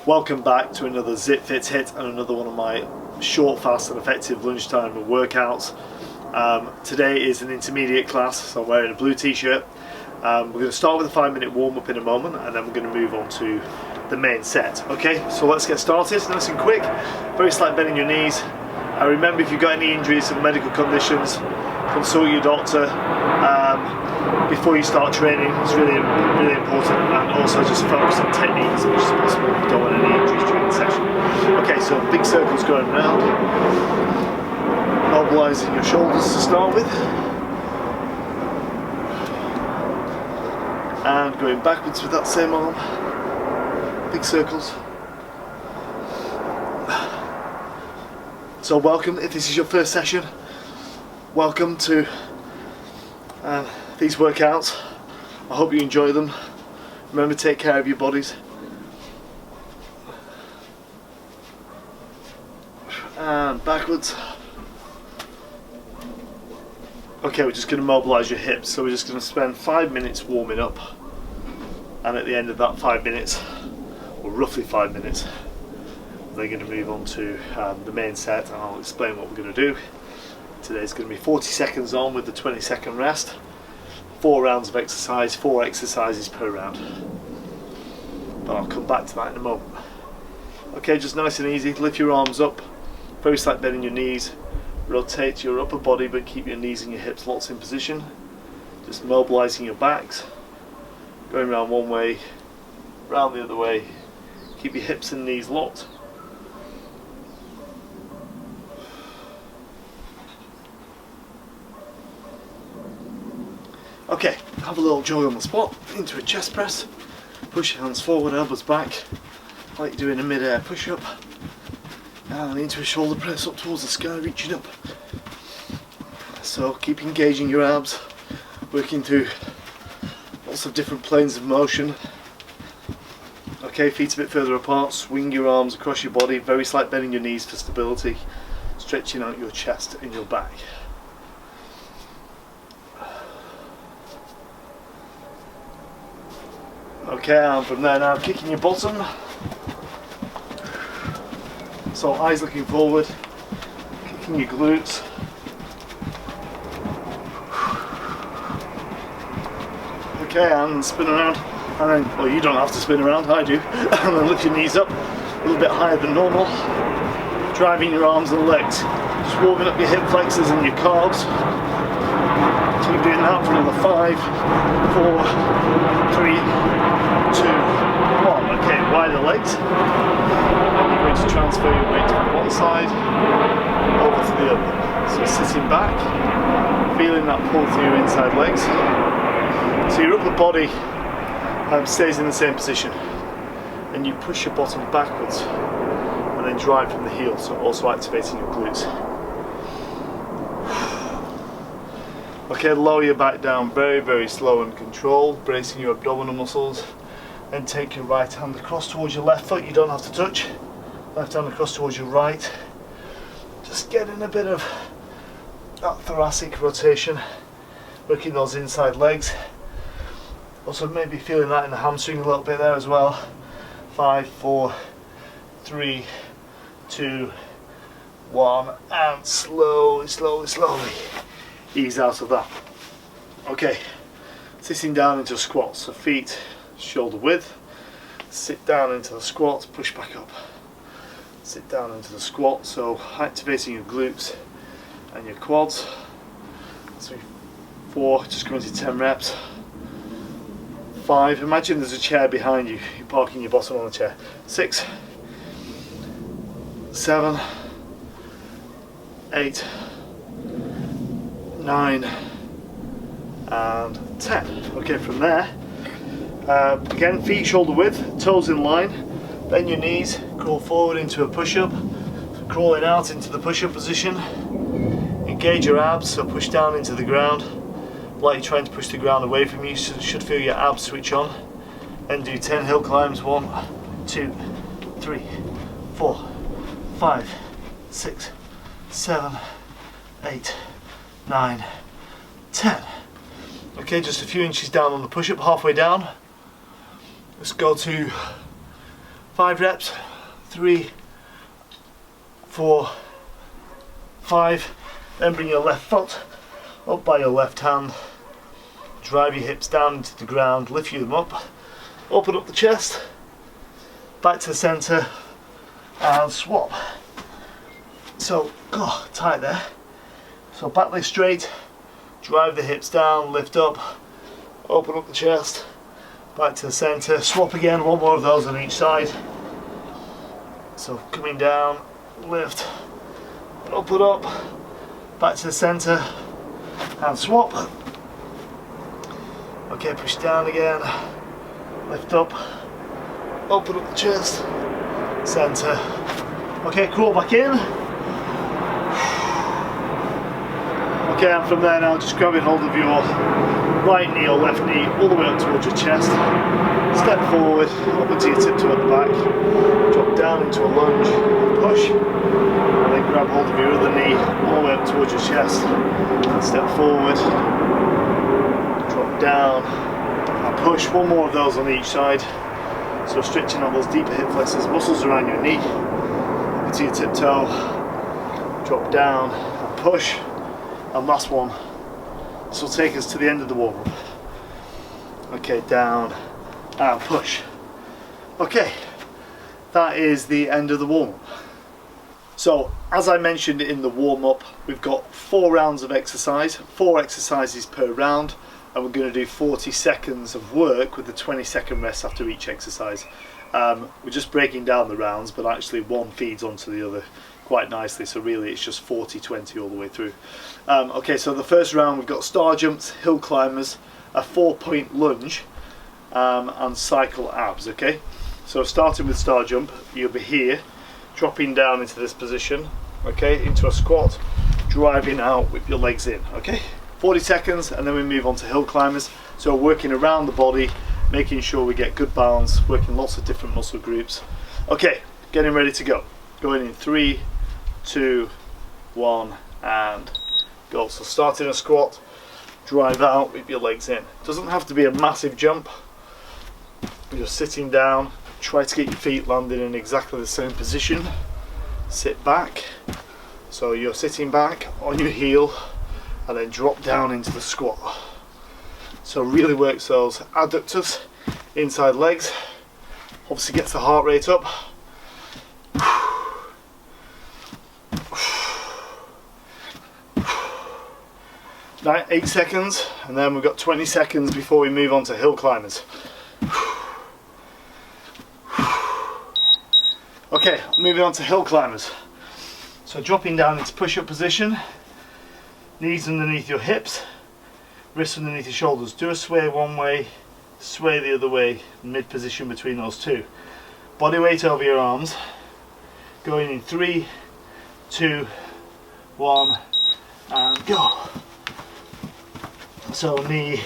Welcome back to another Zip Fit Hit and another one of my short, fast and effective lunchtime workouts. Today is an intermediate class, so I'm wearing a blue t-shirt. We're going to start with a 5-minute warm-up in a moment, and then we're going to move on to the main set. Okay, so let's get started. Nice and quick, very slight bend in your knees. Remember, if you've got any injuries or medical conditions, consult your doctor before you start training. It's really important, and also just focus on technique as much as possible. You don't want any injuries during the session. Okay, so big circles going around, mobilising your shoulders to start with, and going backwards with that same arm, big circles. So welcome, if this is your first session, welcome to these workouts. I hope you enjoy them. Remember, take care of your bodies. And backwards. Okay, we're just going to mobilise your hips. So we're just going to spend 5 minutes warming up. And at the end of that 5 minutes, or roughly 5 minutes, we're going to move on to the main set, and I'll explain what we're going to do. Today's going to be 40 seconds on with the 20-second rest. 4 rounds of exercise, 4 exercises per round. But I'll come back to that in a moment. Okay, just nice and easy. Lift your arms up, very slight bend in your knees. Rotate your upper body, but keep your knees and your hips locked in position. Just mobilising your backs. Going around one way, round the other way. Keep your hips and knees locked. Okay, have a little jog on the spot, into a chest press, push your hands forward, elbows back, like you're doing a mid-air push-up, and into a shoulder press up towards the sky, reaching up. So keep engaging your abs, working through lots of different planes of motion. Okay, feet a bit further apart, swing your arms across your body, very slight bend in your knees for stability, stretching out your chest and your back. Okay, and from there now, kicking your bottom. So eyes looking forward, kicking your glutes. Okay, and spin around, and then, well, you don't have to spin around, I do. And then lift your knees up a little bit higher than normal, driving your arms and legs, just warming up your hip flexors and your calves. Keep doing that for another 5, 4, 3, 2, 1. Okay, wider legs. And you're going to transfer your weight from one side over to the other. So sitting back, feeling that pull through your inside legs. So your upper body stays in the same position, and you push your bottom backwards and then drive from the heel, so also activating your glutes. Okay, lower your back down very slow and controlled, bracing your abdominal muscles. Then take your right hand across towards your left foot. You don't have to touch. Left hand across towards your right. Just getting a bit of that thoracic rotation, working those inside legs. Also maybe feeling that in the hamstring a little bit there as well. 5, 4, 3, 2, 1, and slowly ease out of that. Okay, sitting down into a squat, so feet shoulder width, sit down into the squat, push back up, sit down into the squat, so activating your glutes and your quads. 3, 4, just going to 10 reps. 5, imagine there's a chair behind you, you're parking your bottom on the chair. 6, 7, 8, 9, and 10. Okay, from there, again, feet shoulder width, toes in line, bend your knees, crawl forward into a push-up, so crawling out into the push-up position, engage your abs, so push down into the ground, like you're trying to push the ground away from you, so you should feel your abs switch on. Then do 10 hill climbs, 1, 2, 3, 4, 5, 6, 7, 8, 9, 10. Okay, just a few inches down on the push-up, halfway down. Let's go to 5 reps, 3, 4, 5. Then bring your left foot up by your left hand, drive your hips down into the ground, lift them up, open up the chest, back to the centre and swap. So, oh, tight there. So back leg straight, drive the hips down, lift up, open up the chest, back to the centre, swap again, one more of those on each side. So coming down, lift, open up, back to the centre and swap. Okay, push down again, lift up, open up the chest, centre. Okay, crawl back in. Okay, and from there now, just grabbing hold of your right knee or left knee all the way up towards your chest. Step forward, up into your tiptoe at the back, drop down into a lunge, push, and then grab hold of your other knee all the way up towards your chest. Step forward, drop down, and push. One more of those on each side. So stretching out those deeper hip flexors, muscles around your knee, up into your tiptoe, drop down, and push. And last one. This will take us to the end of the warm-up. Okay, down and push. Okay, that is the end of the warm-up. So, as I mentioned in the warm-up, we've got 4 rounds of exercise, 4 exercises per round, and we're going to do 40 seconds of work with a 20-second rest after each exercise. We're just breaking down the rounds, but actually one feeds onto the other quite nicely, so really it's just 40-20 all the way through. Okay, so the first round we've got star jumps, hill climbers, a 4-point lunge, and cycle abs. Okay, so starting with star jump, you'll be here, dropping down into this position, okay, into a squat, driving out with your legs in. Okay, 40 seconds, and then we move on to hill climbers. So working around the body, making sure we get good balance, working lots of different muscle groups. Okay, getting ready to go. Going in 3, 2, 1, and go. So start in a squat, drive out with your legs in. Doesn't have to be a massive jump. You're sitting down, try to get your feet landing in exactly the same position. Sit back. So you're sitting back on your heel and then drop down into the squat. So really works those adductors, inside legs. Obviously gets the heart rate up. 8 seconds, and then we've got 20 seconds before we move on to hill climbers. Okay, moving on to hill climbers. So dropping down into push-up position, knees underneath your hips, wrists underneath your shoulders. Do a sway one way, sway the other way, mid position between those two. Body weight over your arms. Going in 3, 2, 1, and go. So knee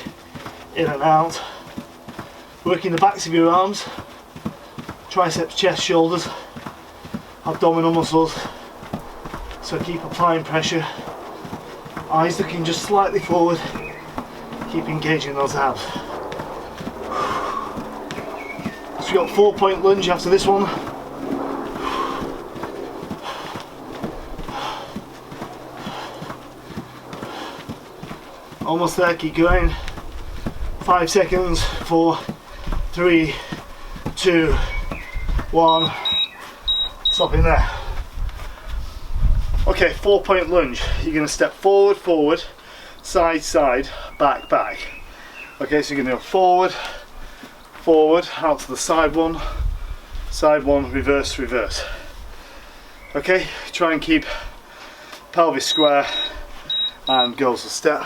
in and out, working the backs of your arms, triceps, chest, shoulders, abdominal muscles. So keep applying pressure, eyes looking just slightly forward, keep engaging those abs. So we've got 4-point lunge after this one. Almost there, keep going. 5 seconds, 4, 3, 2, 1. Stopping there. Okay, 4-point lunge. You're going to step forward, forward, side, side, back, back. Okay, so you're going to go forward, forward, out to the side one, reverse, reverse. Okay, try and keep pelvis square and go. So step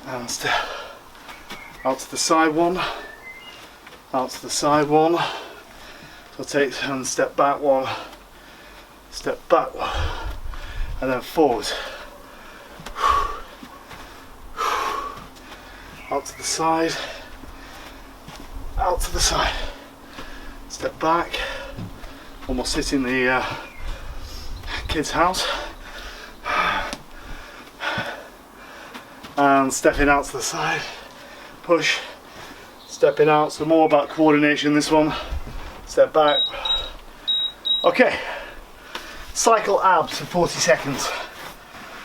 and step, out to the side one, out to the side one. So take and step back one, and then forward. Out to the side, out to the side. Step back, almost hitting the kid's house. And stepping out to the side, push, stepping out. So more about coordination this one. step back. Okay, cycle abs for 40 seconds.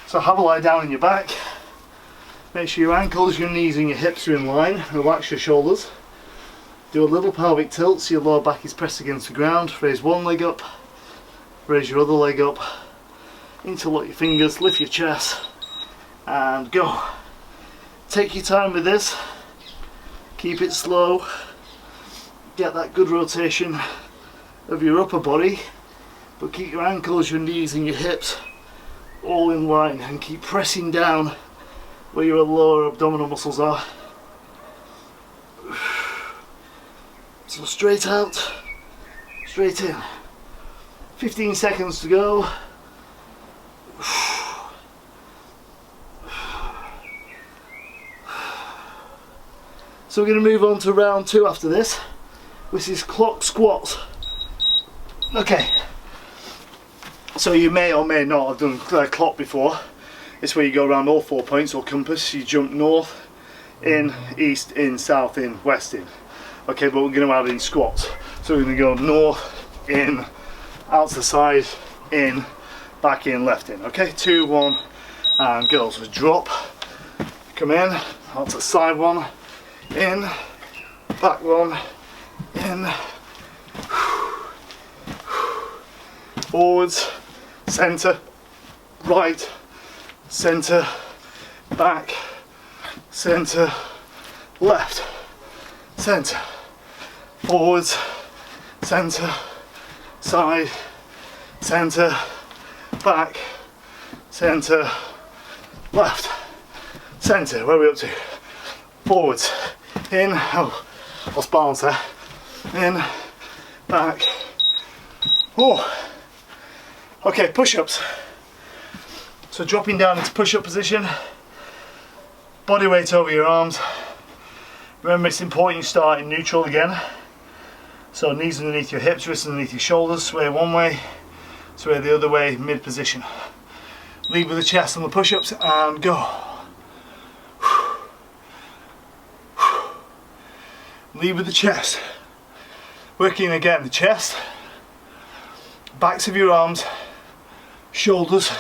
So have a lie down on your back. Make sure your ankles, your knees and your hips are in line. Relax your shoulders. Do a little pelvic tilt so your lower back is pressed against the ground. Raise one leg up, raise your other leg up. Interlock your fingers, lift your chest and go. Take your time with this. Keep it slow. Get that good rotation of your upper body, but keep your ankles, your knees and your hips all in line and keep pressing down where your lower abdominal muscles are. So straight out, straight in. 15 seconds to go. So we're going to move on to round 2 after this, which is clock squats. Okay, so you may or may not have done clock before. It's where you go around all 4 points or compass. You jump north, in, east, in, south, in, west, in. Okay, but we're going to add in squats. So we're going to go north, in, out to the side, in, back in, left in. Okay, 2, 1, and go. So drop, come in, out to the side one, in, back one, in, forwards, centre, right, centre, back, centre, left, centre, forwards, centre, side, centre, back, centre, left, centre. Where are we up to? Forwards, in, oh, lost balance there, in, back, oh. Okay, push-ups. So dropping down into push-up position, body weight over your arms. Remember, it's important you start in neutral again. So knees underneath your hips, wrists underneath your shoulders, sway one way, sway the other way, mid position. Lead with the chest on the push-ups and go. Lead with the chest. Working again the chest, backs of your arms, shoulders,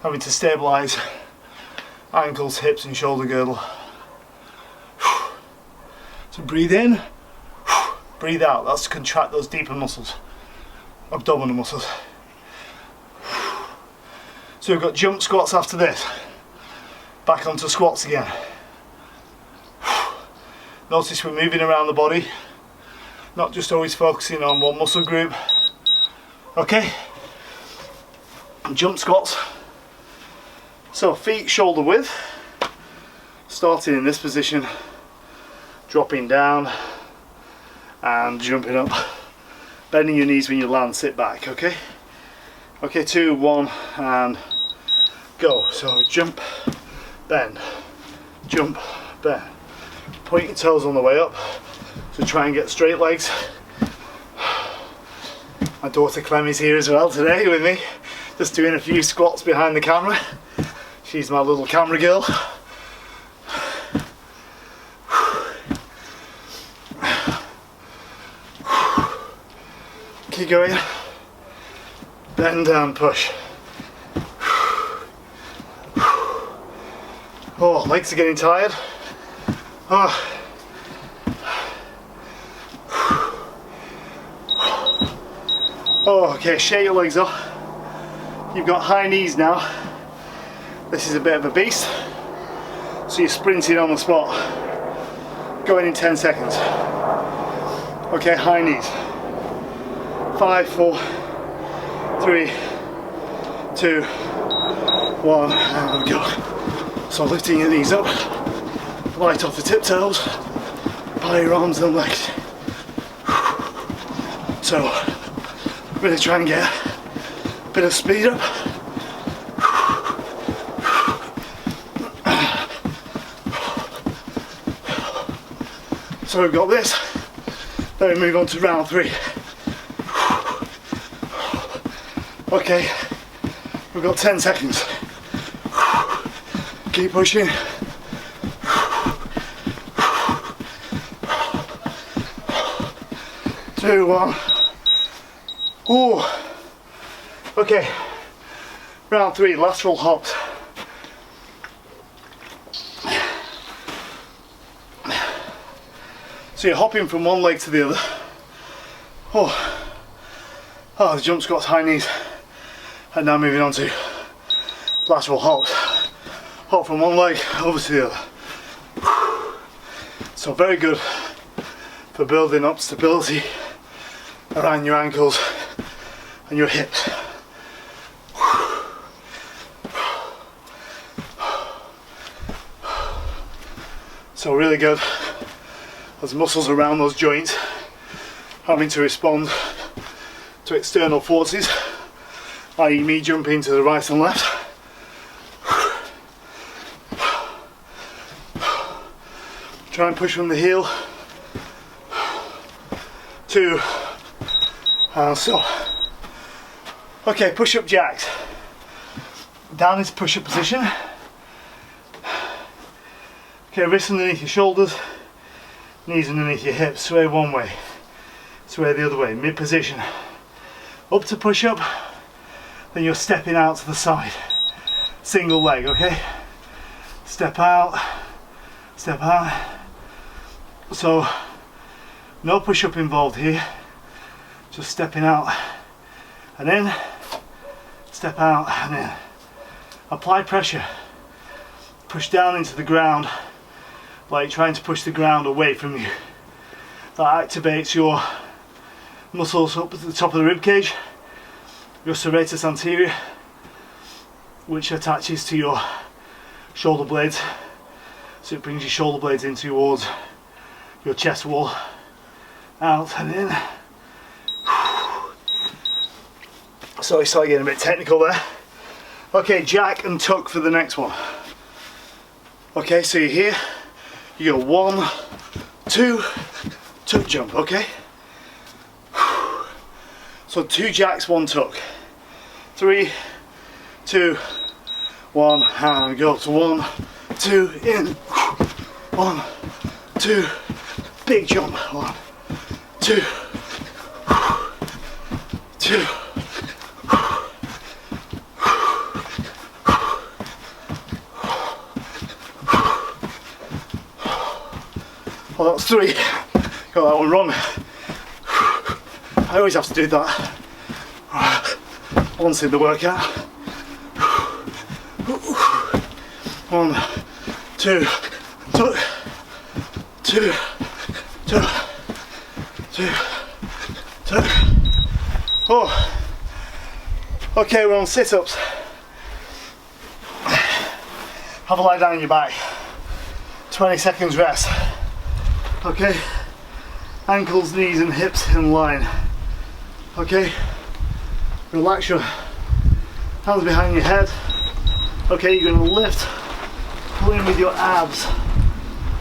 having to stabilise ankles, hips and shoulder girdle. So breathe in, breathe out. That's to contract those deeper muscles, abdominal muscles. So we've got jump squats after this. Back onto squats again. Notice we're moving around the body, not just always focusing on one muscle group. Okay, jump squats. So feet shoulder width, starting in this position, dropping down and jumping up, bending your knees when you land, sit back. Okay, okay, 2, 1 and go. So jump, bend, jump, bend. Point your toes on the way up, so try and get straight legs. My daughter Clemmy's here as well today with me, just doing a few squats behind the camera. She's my little camera girl. Keep going. Bend down, push. Oh, legs are getting tired. Oh. Oh, okay, shake your legs off. You've got high knees now. This is a bit of a beast. So you're sprinting on the spot. Going in 10 seconds. Okay, high knees. 5, 4, 3, 2, 1, and go. So lifting your knees up. Light off the tiptoes, by your arms and legs. So, really try and get a bit of speed up. So we've got this, then we move on to round 3. Okay, we've got 10 seconds. Keep pushing. 3, 2, 1. Ooh. Okay, round 3, lateral hops. So you're hopping from one leg to the other. Oh, the jump squats, high knees. And now moving on to lateral hops. Hop from one leg over to the other. So very good for building up stability around your ankles and your hips. So really good. Those muscles around those joints having to respond to external forces, i.e. me jumping to the right and left. Try and push from the heel. 2 and so. Okay, push-up jacks. Down into push-up position. Okay, wrists underneath your shoulders, knees underneath your hips, sway one way, sway the other way, mid-position. Up to push-up, then you're stepping out to the side. Single leg, okay? Step out, step out. So, no push-up involved here, just stepping out and in, step out and in. Apply pressure, push down into the ground, like trying to push the ground away from you. That activates your muscles up at the top of the rib cage, your serratus anterior, which attaches to your shoulder blades. So it brings your shoulder blades in towards your chest wall, out and in. So I start getting a bit technical there. Okay, jack and tuck for the next one. Okay, so you're here, you go 1, 2, tuck jump, okay? So 2 jacks, 1 tuck. 3, 2, 1, and go. So 1, 2, in. 1, 2, big jump. 1, 2, 2. Well, that's 3. Got that one wrong. I always have to do that once in the workout. 1, 2, tuck, 2, tuck, 2, tuck. Oh, okay, we're on sit-ups. Have a lie down on your back. 20 seconds rest. Okay, ankles, knees and hips in line. Okay, relax your hands behind your head. Okay, you're going to lift, pull in with your abs.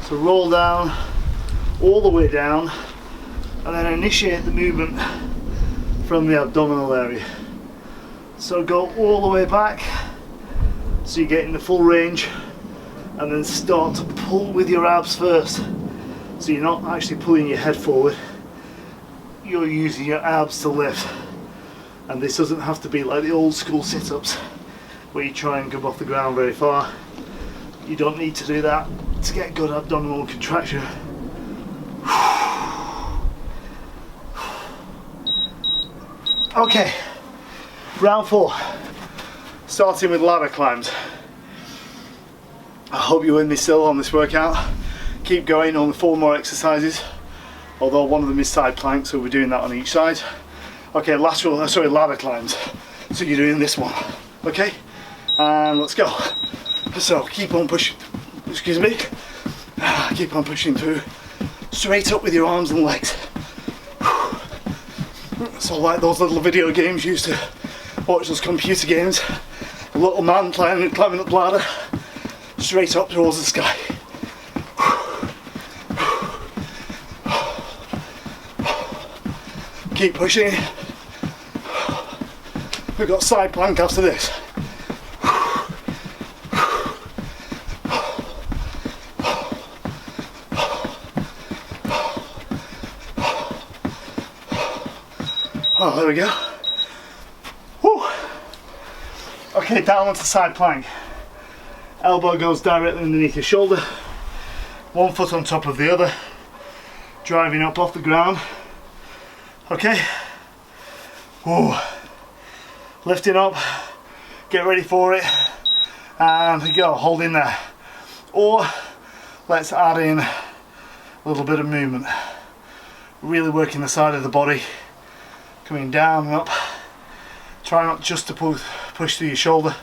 So roll down, all the way down, and then initiate the movement from the abdominal area. So go all the way back, so you're getting the full range, and then start to pull with your abs first. So you're not actually pulling your head forward, you're using your abs to lift. And this doesn't have to be like the old school sit-ups where you try and come off the ground very far. You don't need to do that to get good abdominal contraction. Okay, round 4, starting with ladder climbs. I hope you're with me still on this workout. Keep going, on 4 more exercises, although one of them is side planks, so we're doing that on each side. Okay, ladder climbs. So you're doing this one, okay? And let's go. So keep on pushing, excuse me, keep on pushing through, straight up with your arms and legs. So like those little video games you used to watch, those computer games, a little man climbing up the ladder, straight up towards the sky. Keep pushing. We've got side plank after this. Oh, there we go. Woo. Okay, down onto side plank. Elbow goes directly underneath your shoulder. One foot on top of the other. Driving up off the ground. Okay. Woo. Lifting up. Get ready for it. And we go, hold in there. Or let's add in a little bit of movement. Really working the side of the body. Coming down and up. Try not just to push through your shoulder.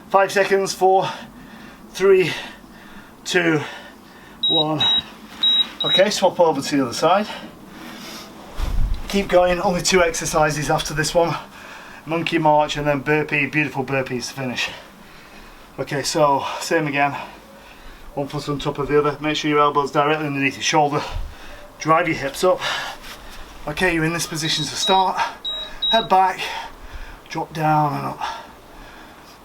5 seconds, 4, 3, 2, 1. Okay, swap over to the other side. Keep going, only 2 exercises after this one. Monkey march and then burpee, beautiful burpees to finish. Okay, so same again. One foot on top of the other. Make sure your elbow's directly underneath your shoulder. Drive your hips up. Okay, you're in this position to start. Head back, drop down and up.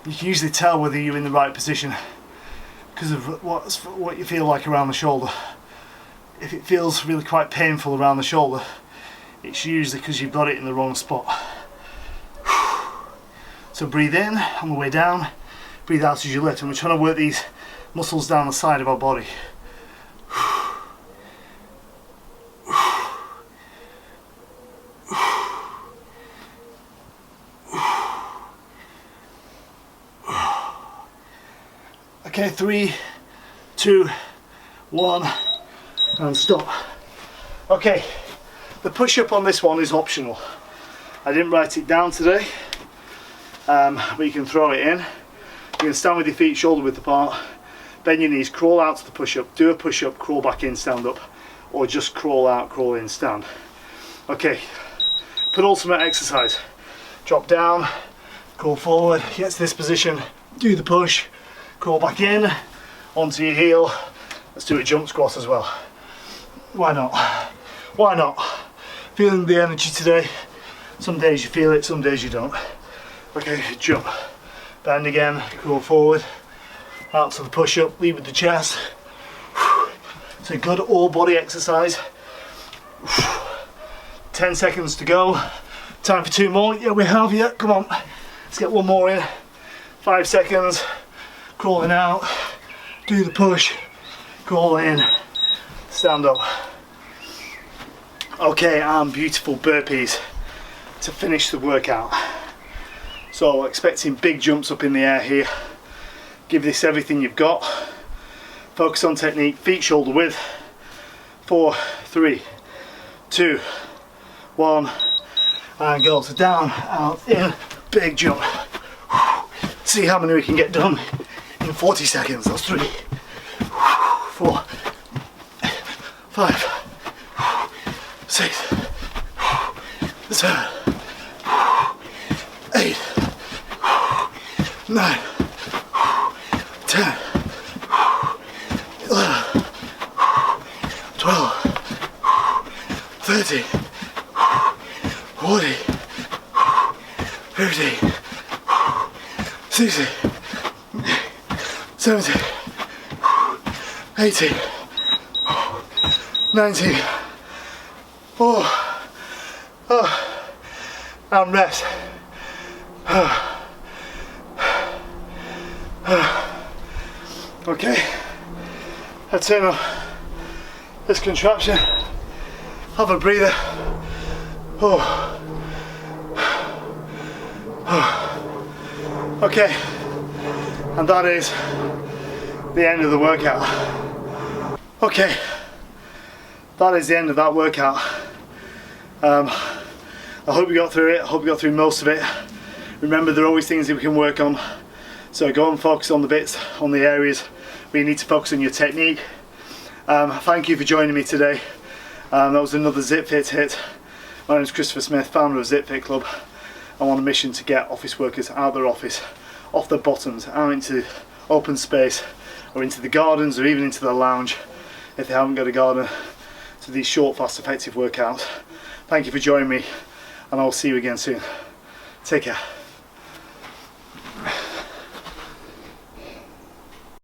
You can usually tell whether you're in the right position because of what you feel like around the shoulder. If it feels really quite painful around the shoulder, it's usually because you've got it in the wrong spot. So breathe in on the way down, breathe out as you lift, and we're trying to work these muscles down the side of our body. Okay, 3, 2, 1, and stop. Okay, the push-up on this one is optional. I didn't write it down today, but you can throw it in. You can stand with your feet shoulder width apart, bend your knees, crawl out to the push-up, do a push-up, crawl back in, stand up, or just crawl out, crawl in, stand. Okay, penultimate exercise. Drop down, crawl forward, get to this position, do the push, crawl back in, onto your heel. Let's do a jump squat as well. Why not? Why not? Feeling the energy today. Some days you feel it, some days you don't. Okay, jump. Bend again, crawl forward. Out to the push-up, lead with the chest. It's a good all body exercise. 10 seconds to go. Time for 2 more. Yeah, we have, yeah, come on. Let's get 1 more in. 5 seconds. Crawling out, do the push, crawl in, stand up. Okay, and beautiful burpees to finish the workout. So expecting big jumps up in the air here. Give this everything you've got. Focus on technique, feet shoulder width. 4, 3, 2, 1, and go. So down, out, in, big jump. See how many we can get done in 40 seconds. That's 3, 4, 5, 6, 7, 8, 9, 10, 11, 12, 13, 14, 15, 16, 17, 18, 19, and rest. Okay, let's turn off this contraption, have a breather. Okay, and that is the end of the workout. Okay, that is the end of that workout. I hope you got through it. I hope you got through most of it. Remember, there are always things that we can work on, so go and focus on the bits, on the areas where you need to focus on your technique. Thank you for joining me today. That was another ZipFit HIIT. My name is Christopher Smith, founder of ZipFit Club. I'm on a mission to get office workers out of their office, off their bottoms, out into open space, or into the gardens, or even into the lounge, if they haven't got a gardener, to these short, fast, effective workouts. Thank you for joining me, and I'll see you again soon. Take care.